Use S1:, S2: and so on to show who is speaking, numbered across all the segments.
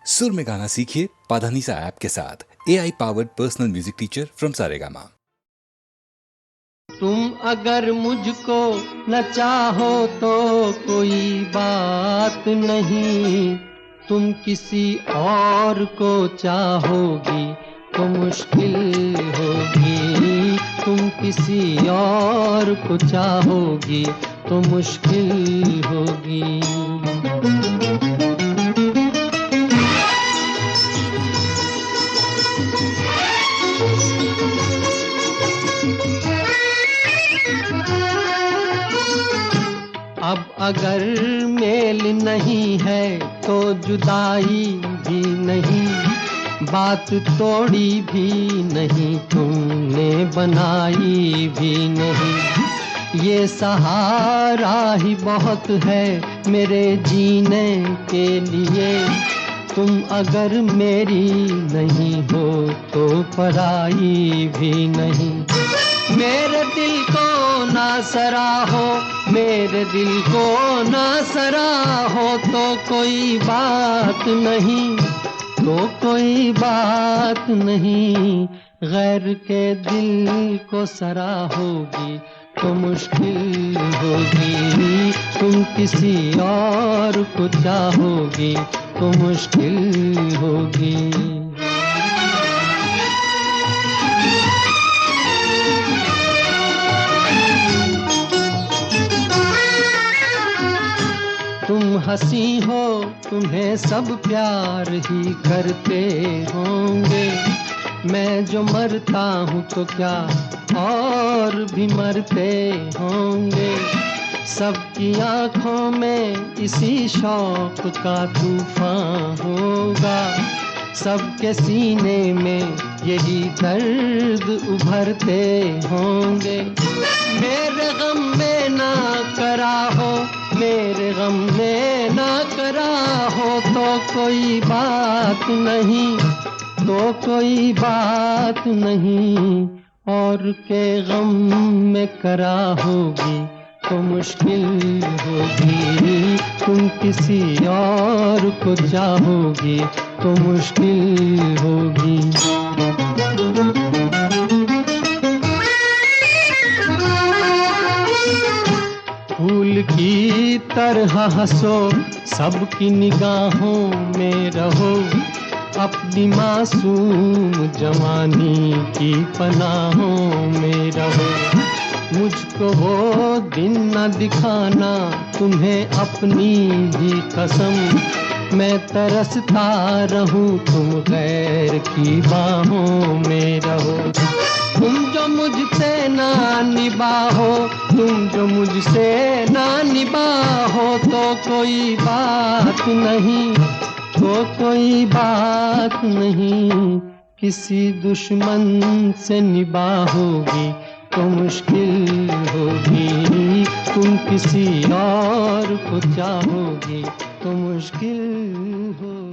S1: सुर में गाना सीखिए पाधानीसा ऐप के साथ। AI powered personal music teacher from Saregama.
S2: तुम अगर मुझको न चाहो तो कोई बात नहीं, तुम किसी और को चाहोगी तो मुश्किल होगी। तुम किसी और को चाहोगी तो मुश्किल होगी। अब अगर मेल नहीं है तो जुदाई भी नहीं, बात तोड़ी भी नहीं, तुमने बनाई भी नहीं। ये सहारा ही बहुत है मेरे जीने के लिए, तुम अगर मेरी नहीं हो तो पराई भी नहीं। मेरे दिल को ना सराहो, मेरे दिल को ना सराहो तो कोई बात नहीं, तो कोई बात नहीं। गैर के दिल को सराहोगी तो मुश्किल होगी। तुम किसी और को चाहोगी तो मुश्किल होगी। तुम हंसी हो, तुम्हें सब प्यार ही करते होंगे। मैं जो मरता हूँ तो क्या और भी मरते होंगे। सबकी आंखों में इसी शौक का तूफान होगा, सबके सीने में यही दर्द उभरते होंगे। मेरे गम में ना करा हो, मेरे गम में ना करा हो तो कोई बात नहीं, तो कोई बात नहीं। और के गम में करा होगी तो मुश्किल होगी। तुम किसी और को चाहोगी तो मुश्किल होगी। फूल की तरह हंसो, सबकी निगाहों में रहो, अपनी मासूम जवानी की पनाहों में रहो। मुझको वो दिन न दिखाना तुम्हें अपनी ही कसम, मैं तरसता रहूं तुम गैर की बाहों में रहो। तुम जो मुझसे ना निभाओ, तुम जो मुझसे ना निभाओ तो कोई बात नहीं, तो कोई बात नहीं। किसी दुश्मन से निभाओगी तो मुश्किल होगी। तुम किसी और को चाहोगी तो मुश्किल होगी।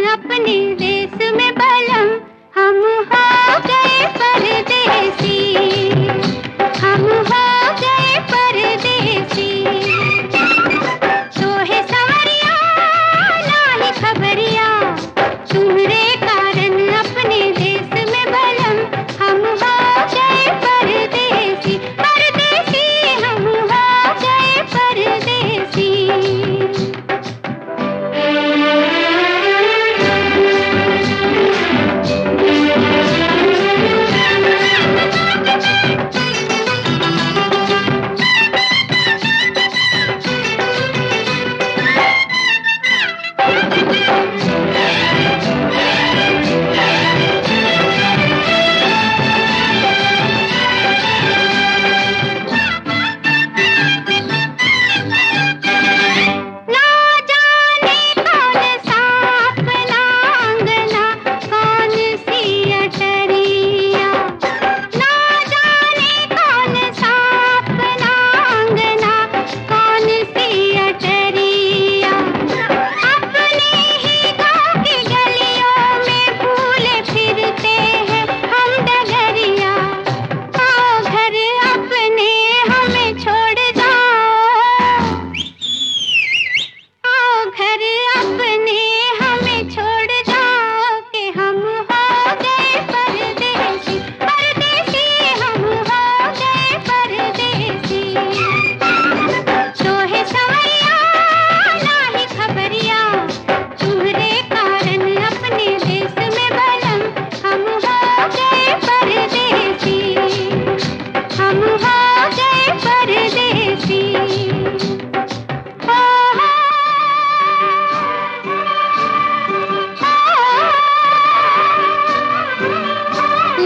S3: अपने देश में बलम हम हो गए परदेसी।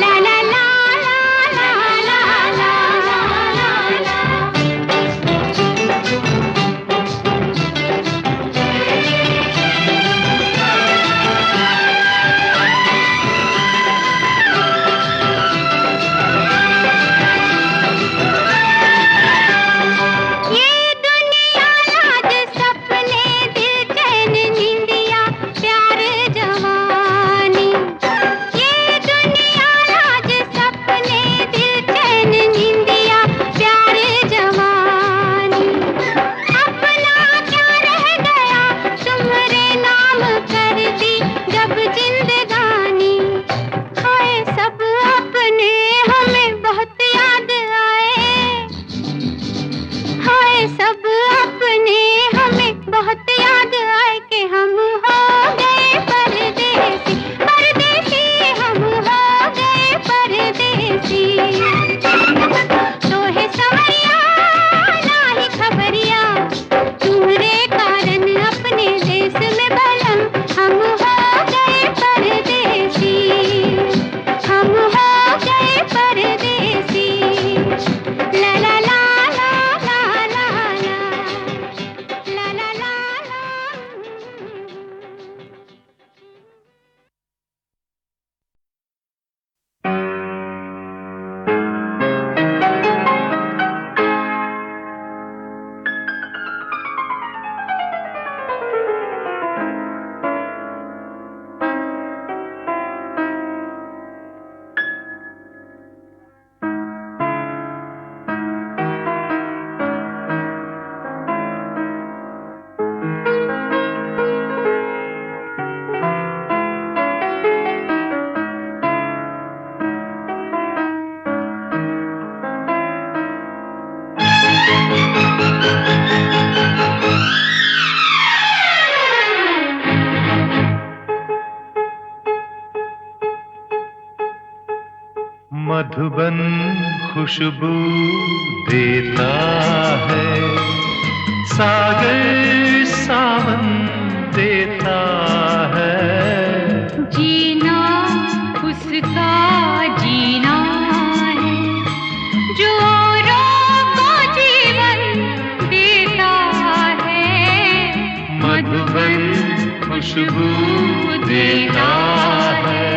S3: ला ला ला ला ला ला ला। ये दुनिया लाज सपने दिल चैन निंदिया प्यार जवानी। ये दुनिया लाज सपने दिल चैन निंदिया प्यार जवानी। अपना क्या रह गया तुम्हारे नाम कर दी जब जिंदगानी। हाय सब अपने हमें बहुत याद आए। हाय सब अपने हमें बहुत याद आए कि हम हो गए परदेसी। परदेसी हम हो गए परदेसी। तो है समरिया ना ही खबरिया तुम्हारे कारण अपने देश में बलम हम हो गए परदेसी। हम हो गए परदेसी। ला ला ला ला ला ला ला ला ला ला ला।
S2: मधुबन खुशबू देता है, सागर सावन देता है।
S3: जीना उसका जीना है जो औरों को जीवन देता है।
S2: मधुबन खुशबू देता है।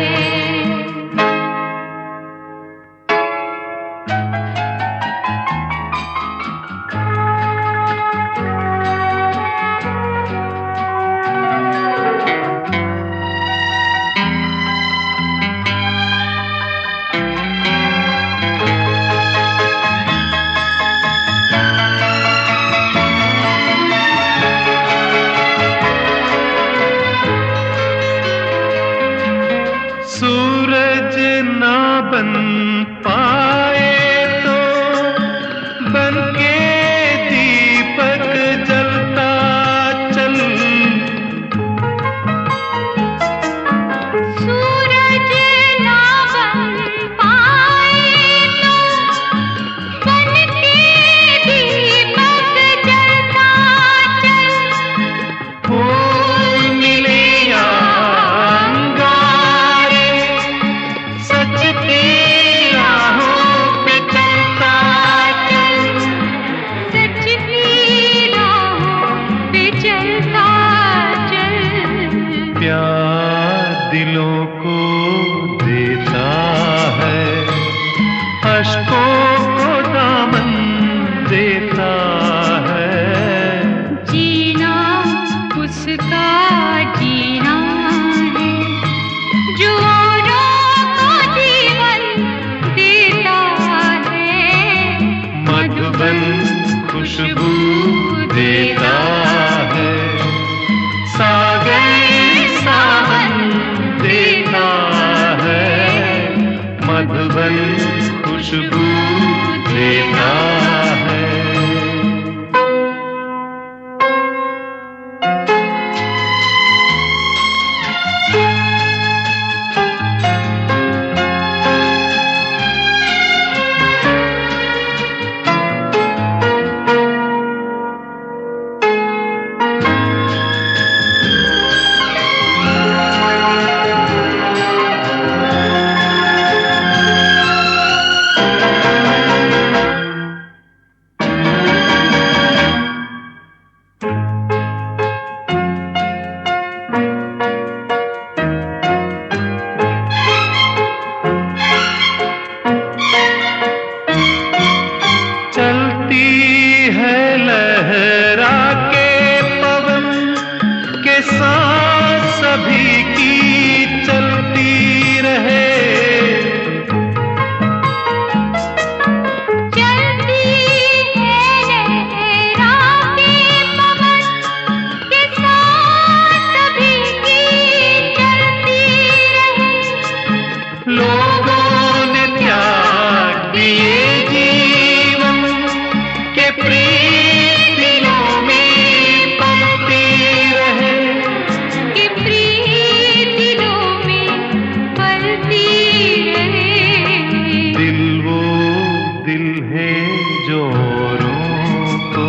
S2: जोरों को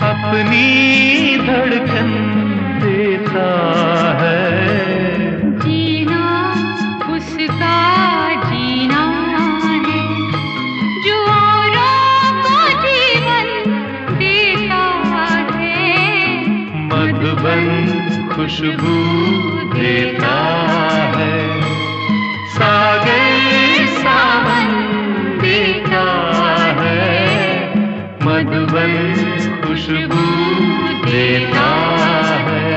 S2: अपनी धड़कन देता है।
S3: जीना उसका जीना है जो औरों को जीवन देता है।
S2: मधुबन खुशबू देता है, सागर सावन देता है। मधुबन खुशबू देता है।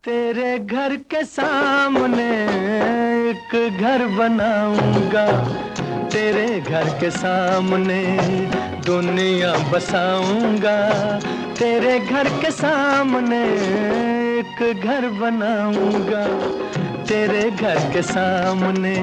S4: तेरे घर के सामने एक घर बनाऊंगा, तेरे घर के सामने दुनिया बसाऊंगा। तेरे घर के सामने एक घर बनाऊंगा, तेरे घर के सामने।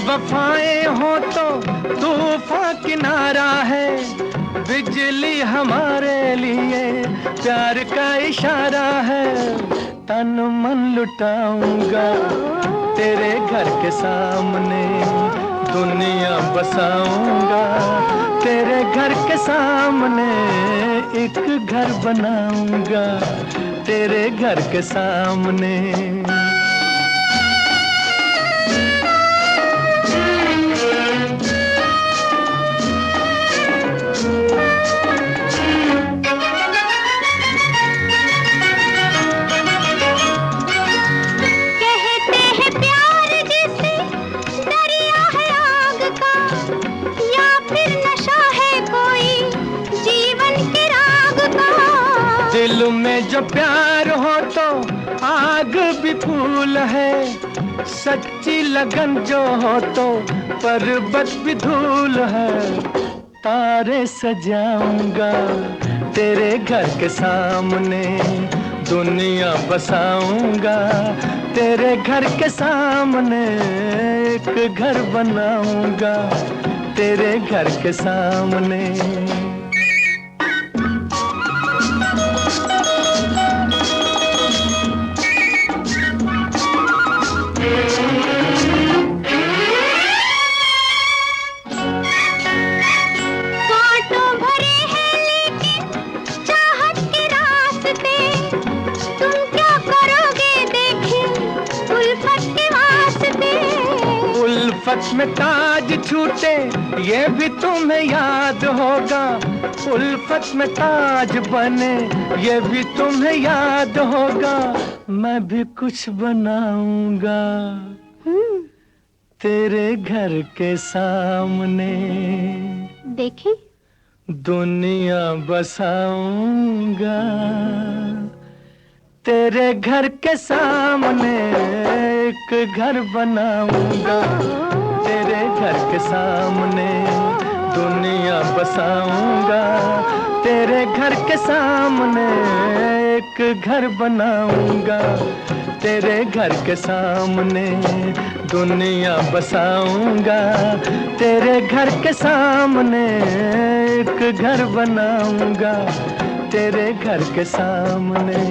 S4: वफाएं हो तो तूफान किनारा है, बिजली हमारे लिए प्यार का इशारा है। तन मन लुटाऊंगा तेरे घर के सामने, दुनिया बसाऊंगा। तेरे घर के सामने एक घर बनाऊंगा, तेरे घर के सामने। दिल में जो प्यार हो तो आग भी फूल है, सच्ची लगन जो हो तो पर्वत भी धूल है। तारे सजाऊंगा तेरे घर के सामने, दुनिया बसाऊंगा। तेरे घर के सामने एक घर बनाऊंगा, तेरे घर के सामने। उल्फत में ताज छूटे ये भी तुम्हें याद होगा, उल्फत में ताज बने ये भी तुम्हें याद होगा। मैं भी कुछ बनाऊंगा तेरे घर के सामने,
S3: देखी
S4: दुनिया बसाऊंगा। तेरे घर के सामने एक घर बनाऊंगा, तेरे घर के सामने दुनिया बसाऊंगा। तेरे घर के सामने एक घर बनाऊंगा, तेरे घर के सामने दुनिया बसाऊंगा। तेरे घर के सामने एक घर बनाऊंगा, तेरे घर के सामने।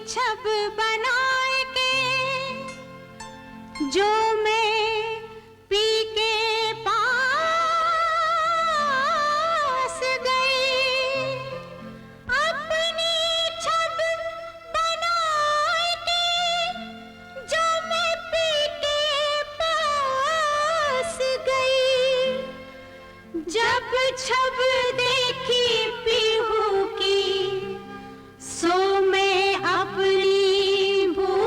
S3: छब बनाए के जो मैं पी के पास गई, अपनी छब बनाए के जो मैं पी के पास गई। जब छब देखी पीहू की सो मैं अपनी भूल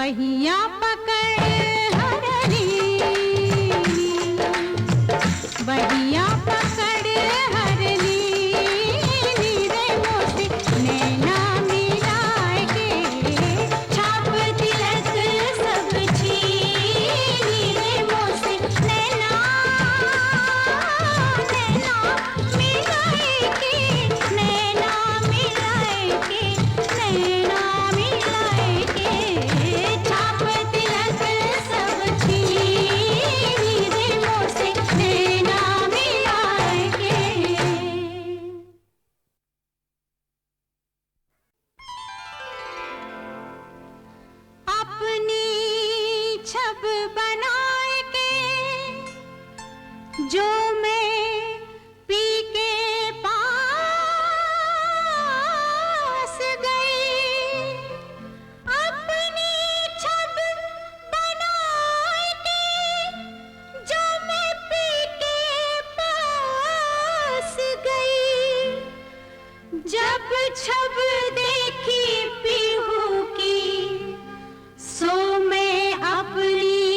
S3: बहिया पकड़ हरली, बहिया पकड़ हरली, नीरे मोती नैना मिलाए के, छाप तिलक सब छीनी रे मोती नैना, नैना मिलाए के, नैना मिलाए के, नैना मिलाए के, छाप तिलक सब छीनी रे मोती नैना मिलाए के। अपनी छब बनाए के जो मैं पी के पास गई, अपनी छब बनाए के जो मैं पी के पास गई, जब छब देखी पीहू की सो मैं अपनी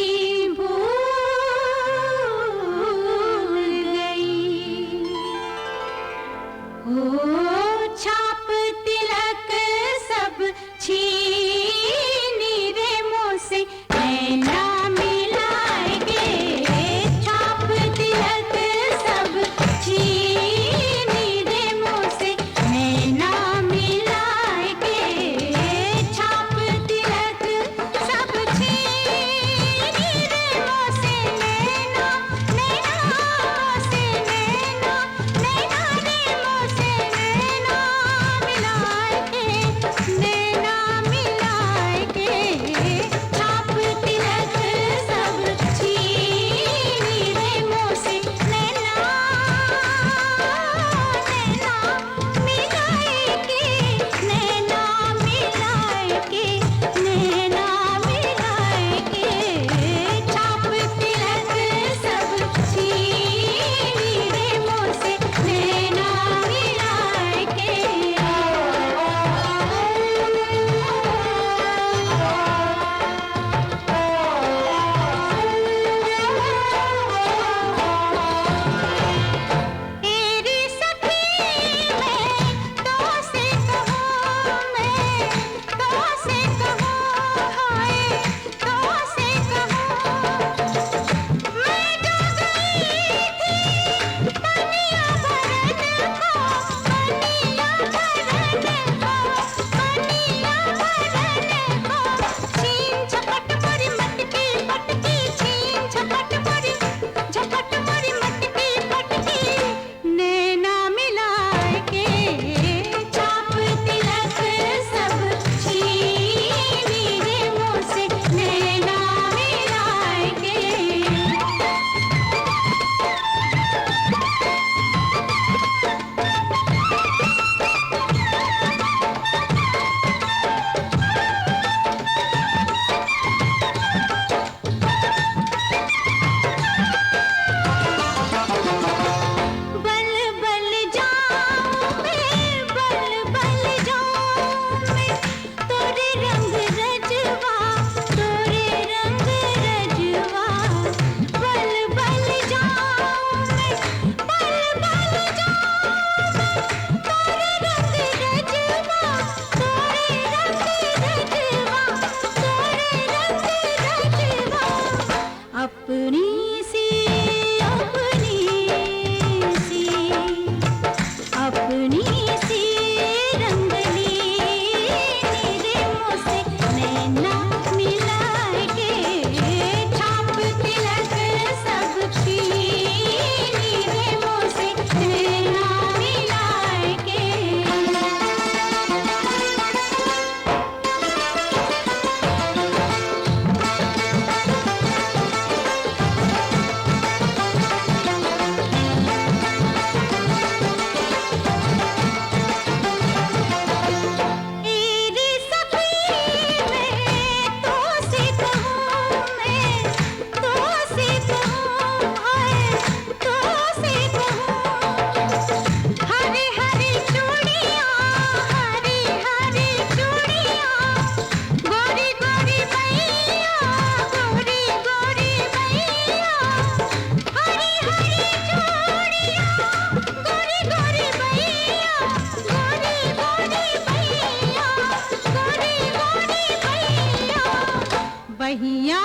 S3: पहिया